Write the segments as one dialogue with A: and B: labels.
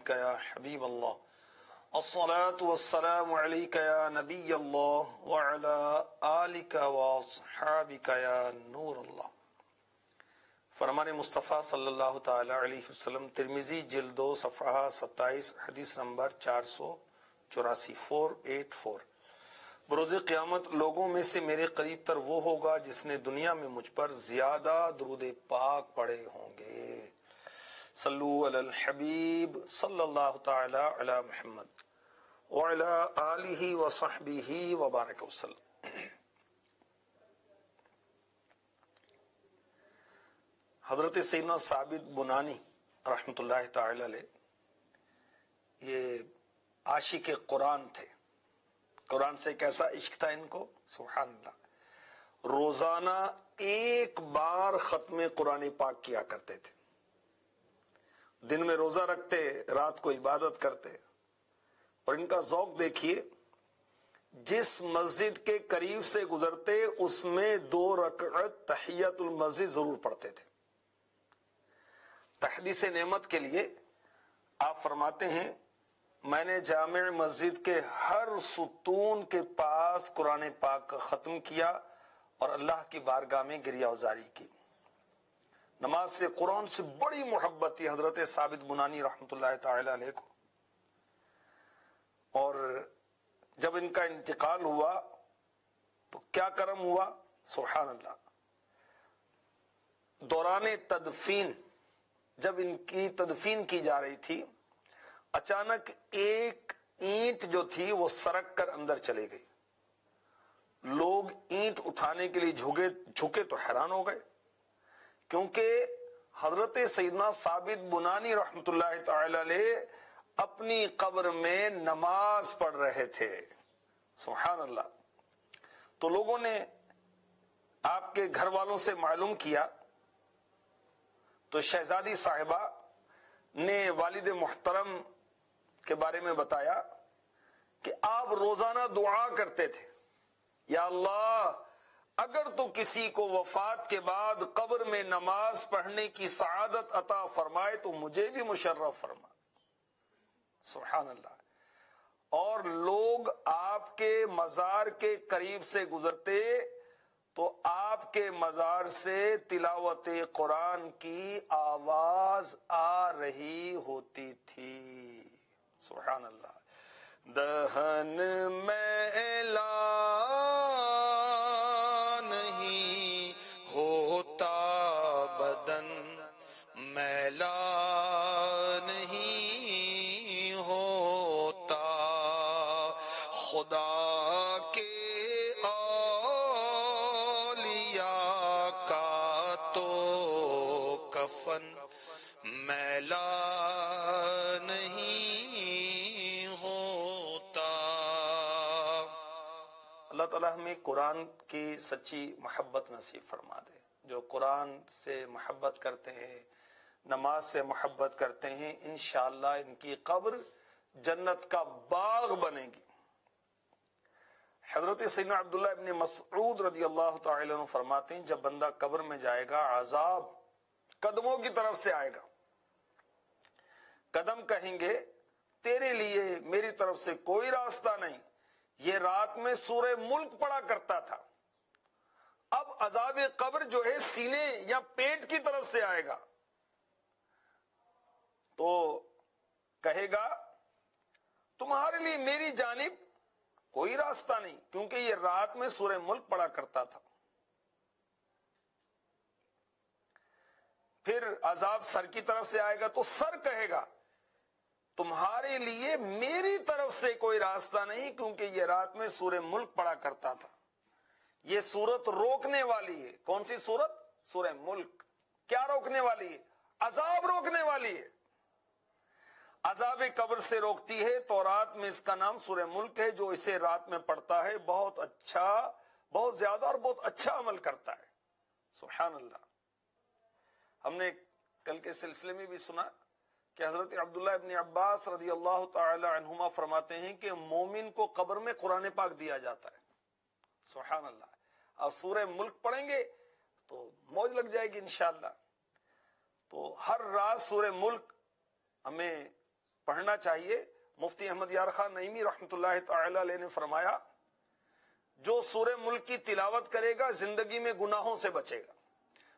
A: علیک یا حبیب اللہ، الصلاة والسلام علیک یا نبی اللہ وعلی آلک واصحابک یا نور اللہ۔ فرمان مصطفیٰ صلی اللہ تعالی علیہ وسلم، ترمذی جلد 2 صفحہ 27، حدیث نمبر 484، 484۔ بروز قیامت لوگوں میں سے میرے قریب تر وہ ہوگا جس نے دنیا میں مجھ پر زیادہ درود پاک پڑھے ہوں گے۔ صلو علی الحبیب صلی اللہ تعالی علی محمد وعلی آلہ وصحبہ وبارک وسلم۔ حضرت سیدنا ثابت بنانی رحمۃ اللہ تعالی علیہ یہ عاشق قرآن تھے۔ قرآن سے کیسا عشق تھا ان کو، سبحان اللہ۔ روزانہ ایک بار ختم قرآن پاک کیا کرتے تھے۔ دن میں روزہ رکھتے، رات کو عبادت کرتے۔ اور ان کا ذوق دیکھیے، جس مسجد کے قریب سے گزرتے اس میں 2 رکعت تحیۃ المسجد ضرور پڑھتے تھے۔ تحدیث نعمت کے لیے آپ فرماتے ہیں، میں نے جامع مسجد کے ہر ستون کے پاس قرآن پاک کا ختم کیا اور اللہ کی بارگاہ میں گریہ ازاری کی۔ نماز سے، قرآن سے بڑی محبت تھی حضرت ثابت بنانی رحمۃ اللہ تعالی علیہ کو۔ اور جب ان کا انتقال ہوا تو کیا کرم ہوا، سبحان اللہ۔ دوران تدفین، جب ان کی تدفین کی جا رہی تھی، اچانک ایک اینٹ جو تھی وہ سرک کر اندر چلے گئی۔ لوگ اینٹ اٹھانے کے لیے جھکے تو حیران ہو گئے، کیونکہ حضرت سیدنا ثابت بنانی رحمۃ اللہ تعالی علیہ اپنی قبر میں نماز پڑھ رہے تھے، سبحان اللہ۔ تو لوگوں نے آپ کے گھر والوں سے معلوم کیا تو شہزادی صاحبہ نے والد محترم کے بارے میں بتایا کہ آپ روزانہ دعا کرتے تھے، یا اللہ اگر تو کسی کو وفات کے بعد قبر میں نماز پڑھنے کی سعادت عطا فرمائے تو مجھے بھی مشرف فرما، سبحان اللہ۔ اور لوگ آپ کے مزار کے قریب سے گزرتے تو آپ کے مزار سے تلاوت قرآن کی آواز آ رہی ہوتی تھی، سبحان اللہ۔ دہن میلا نہیں ہوتا، بدن میلا نہیں ہوتا، خدا کے کفن میلا نہیں ہوتا۔ اللہ تعالیٰ ہمیں قرآن کی سچی محبت نصیب فرما دے۔ جو قرآن سے محبت کرتے ہیں، نماز سے محبت کرتے ہیں، انشاءاللہ ان کی قبر جنت کا باغ بنے گی۔ حضرت سیدنا عبداللہ ابن مسعود رضی اللہ تعالی عنہ فرماتے ہیں، جب بندہ قبر میں جائے گا، عذاب قدموں کی طرف سے آئے گا۔ قدم کہیں گے، تیرے لیے میری طرف سے کوئی راستہ نہیں، یہ رات میں سورہ ملک پڑھا کرتا تھا، اب عذاب قبر جو ہے سینے یا پیٹ کی طرف سے آئے گا۔ تو کہے گا، تمہارے لیے میری جانب کوئی راستہ نہیں، کیونکہ یہ رات میں سورہ ملک پڑھا کرتا تھا۔ پھر عذاب سر کی طرف سے آئے گا تو سر کہے گا، تمہارے لیے میری طرف سے کوئی راستہ نہیں، کیونکہ یہ رات میں سورہ ملک پڑھا کرتا تھا۔ یہ سورت روکنے والی ہے۔ کون سی سورت؟ سورہ ملک۔ کیا روکنے والی ہے؟ عذاب روکنے والی ہے۔ عذاب قبر سے روکتی ہے، تو رات میں اس کا نام سورہ ملک ہے۔ جو اسے رات میں پڑھتا ہے بہت اچھا، بہت زیادہ اور بہت اچھا عمل کرتا ہے، سبحان اللہ۔ ہم نے کل کے سلسلے میں بھی سنا کہ حضرت عبداللہ ابن عباس رضی اللہ تعالی عنہما فرماتے ہیں کہ مومن کو قبر میں قرآن پاک دیا جاتا ہے، سبحان اللہ۔ اب سورہ ملک پڑھیں گے تو موج لگ جائے گی انشاءاللہ۔ تو ہر رات سورہ ملک ہمیں پڑھنا چاہیے. مفتی احمد یار خان نعیمی رحمۃ اللہ تعالی علیہ نے فرمایا جو سورہ ملک کی تلاوت کرے گا زندگی میں گناہوں سے بچے گا.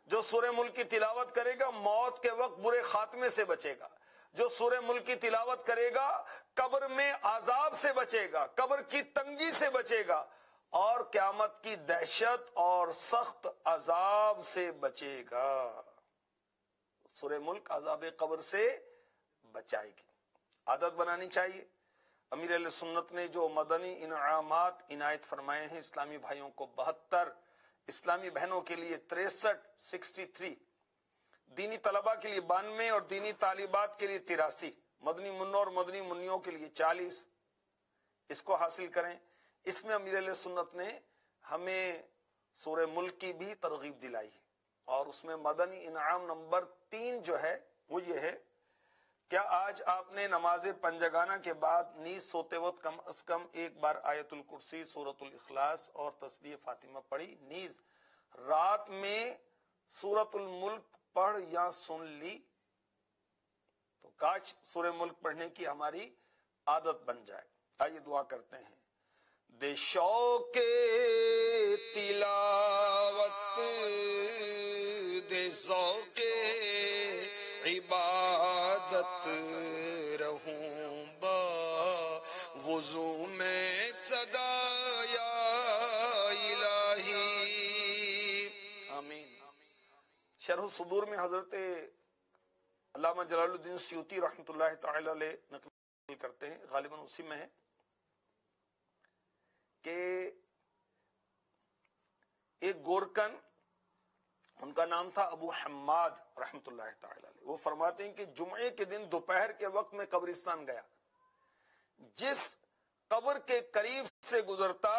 A: جو سورہ ملک کی تلاوت کرے گا موت کے وقت برے خاتمے سے بچے گا. جو سورہ ملک کی تلاوت کرے گا قبر میں عذاب سے بچے گا, قبر کی تنگی سے بچے گا, اور قیامت کی دہشت اور سخت عذاب سے بچے گا. سورہ ملک عذاب قبر سے بچائے گی. عادت بنانی چاہیے. امیر اہل سنت نے جو مدنی انعامات عنایت فرمائے ہیں اسلامی بھائیوں کو 72, اسلامی بہنوں کے لیے 63, دینی طلبہ کے لیے 92 اور دینی طالبات کے لیے 83, مدنی منوں اور مدنی منیوں کے لیے 40, اس کو حاصل کریں. اس میں امیر اہل سنت نے ہمیں سورہ ملک کی بھی ترغیب دلائی ہے, اور اس میں مدنی انعام نمبر 3 جو ہے وہ یہ ہے, کیا آج آپ نے نماز پنجگانہ کے بعد نیز سوتے وقت کم از کم ایک بار آیت الکرسی, سورۃ الاخلاص اور تسبیح فاطمہ پڑھی, نیز رات میں سورۃ الملک پڑھ یا سن لی؟ تو کاش سورہ ملک پڑھنے کی ہماری عادت بن جائے. آئیے دعا کرتے ہیں. دے شوق تلاوت دے ذوق عبادت رہوں با وضو میں صدا یا الہی. آمین. شرح صدور میں حضرت علامہ جلال الدین سیوطی رحمۃ اللہ تعالی علیہ نقل کرتے ہیں, غالباً اسی میں ہے, کہ ایک گورکن, ان کا نام تھا ابو حماد رحمۃ اللہ تعالی علیہ, وہ فرماتے ہیں کہ جمعے کے دن دوپہر کے وقت میں قبرستان گیا, جس قبر کے قریب سے گزرتا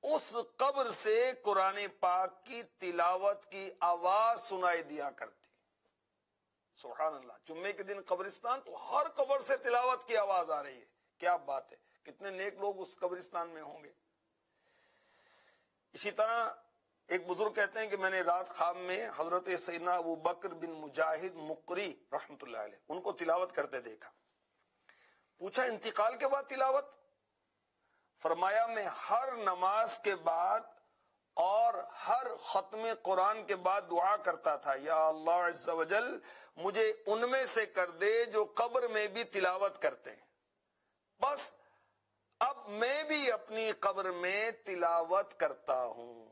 A: اس قبر سے قرآن پاک کی تلاوت کی آواز سنائی دیا کرتی. سبحان اللہ. جمعے کے دن قبرستان تو ہر قبر سے تلاوت کی آواز آ رہی ہے. کیا بات ہے, کتنے نیک لوگ اس قبرستان میں ہوں گے. اسی طرح ایک بزرگ کہتے ہیں کہ میں نے رات خواب میں حضرت سیدنا ابو بکر بن مجاہد مقری رحمۃ اللہ علیہ ان کو تلاوت کرتے دیکھا. پوچھا انتقال کے بعد تلاوت؟ فرمایا میں ہر نماز کے بعد اور ہر ختم قرآن کے بعد دعا کرتا تھا, یا اللہ عز و جل مجھے ان میں سے کر دے جو قبر میں بھی تلاوت کرتے ہیں. بس اب میں بھی اپنی قبر میں تلاوت کرتا ہوں.